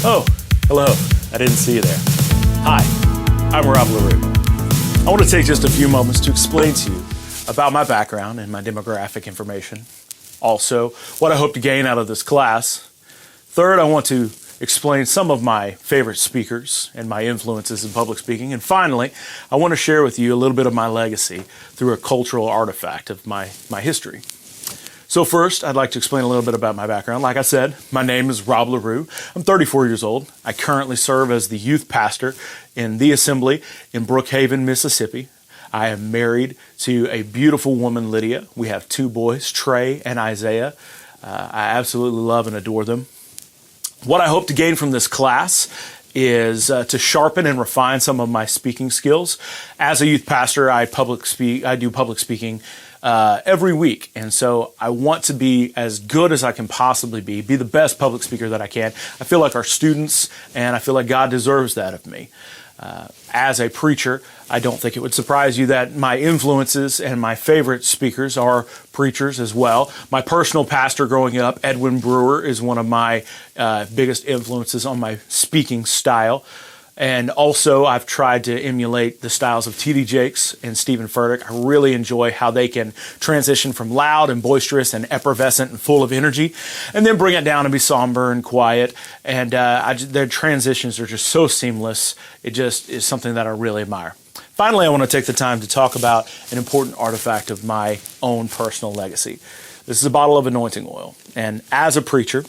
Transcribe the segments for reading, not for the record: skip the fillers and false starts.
Oh, hello. I didn't see you there. Hi, I'm Rob LaRue. I want to take just a few moments to explain to you about my background and my demographic information. Also, what I hope to gain out of this class. Third, I want to explain some of my favorite speakers and my influences in public speaking. And finally, I want to share with you a little bit of my legacy through a cultural artifact of my history. So first, I'd like to explain a little bit about my background. Like I said, my name is Rob LaRue. I'm 34 years old. I currently serve as the youth pastor in the Assembly in Brookhaven, Mississippi. I am married to a beautiful woman, Lydia. We have two boys, Trey and Isaiah. I absolutely love and adore them. What I hope to gain from this class is to sharpen and refine some of my speaking skills. As a youth pastor, I do public speaking every week. And so I want to be as good as I can possibly be the best public speaker that I can. I feel like our students and I feel like God deserves that of me. As a preacher, I don't think it would surprise you that my influences and my favorite speakers are preachers as well. My personal pastor growing up, Edwin Brewer, is one of my biggest influences on my speaking style. And also, I've tried to emulate the styles of T.D. Jakes and Stephen Furtick. I really enjoy how they can transition from loud and boisterous and effervescent and full of energy, and then bring it down and be somber and quiet. And their transitions are just so seamless. It just is something that I really admire. Finally, I want to take the time to talk about an important artifact of my own personal legacy. This is a bottle of anointing oil. And as a preacher,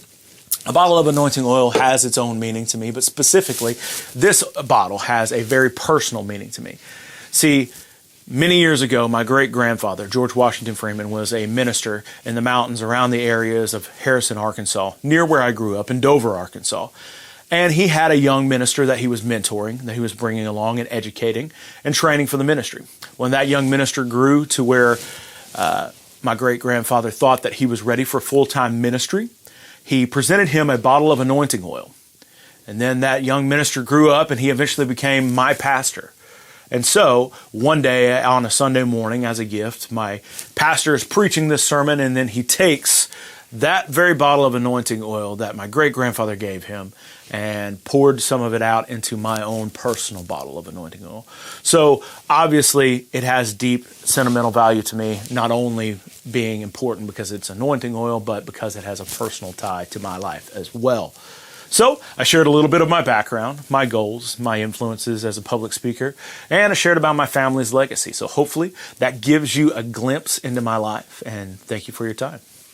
a bottle of anointing oil has its own meaning to me, but specifically, this bottle has a very personal meaning to me. See, many years ago, my great-grandfather, George Washington Freeman, was a minister in the mountains around the areas of Harrison, Arkansas, near where I grew up in Dover, Arkansas. And he had a young minister that he was mentoring, that he was bringing along and educating and training for the ministry. When that young minister grew to where my great-grandfather thought that he was ready for full-time ministry, he presented him a bottle of anointing oil. And then that young minister grew up and he eventually became my pastor. And so one day on a Sunday morning as a gift, my pastor is preaching this sermon, and then he takes that very bottle of anointing oil that my great-grandfather gave him and poured some of it out into my own personal bottle of anointing oil. So obviously it has deep sentimental value to me, not only being important because it's anointing oil, but because it has a personal tie to my life as well. So I shared a little bit of my background, my goals, my influences as a public speaker, and I shared about my family's legacy. So hopefully that gives you a glimpse into my life, and thank you for your time.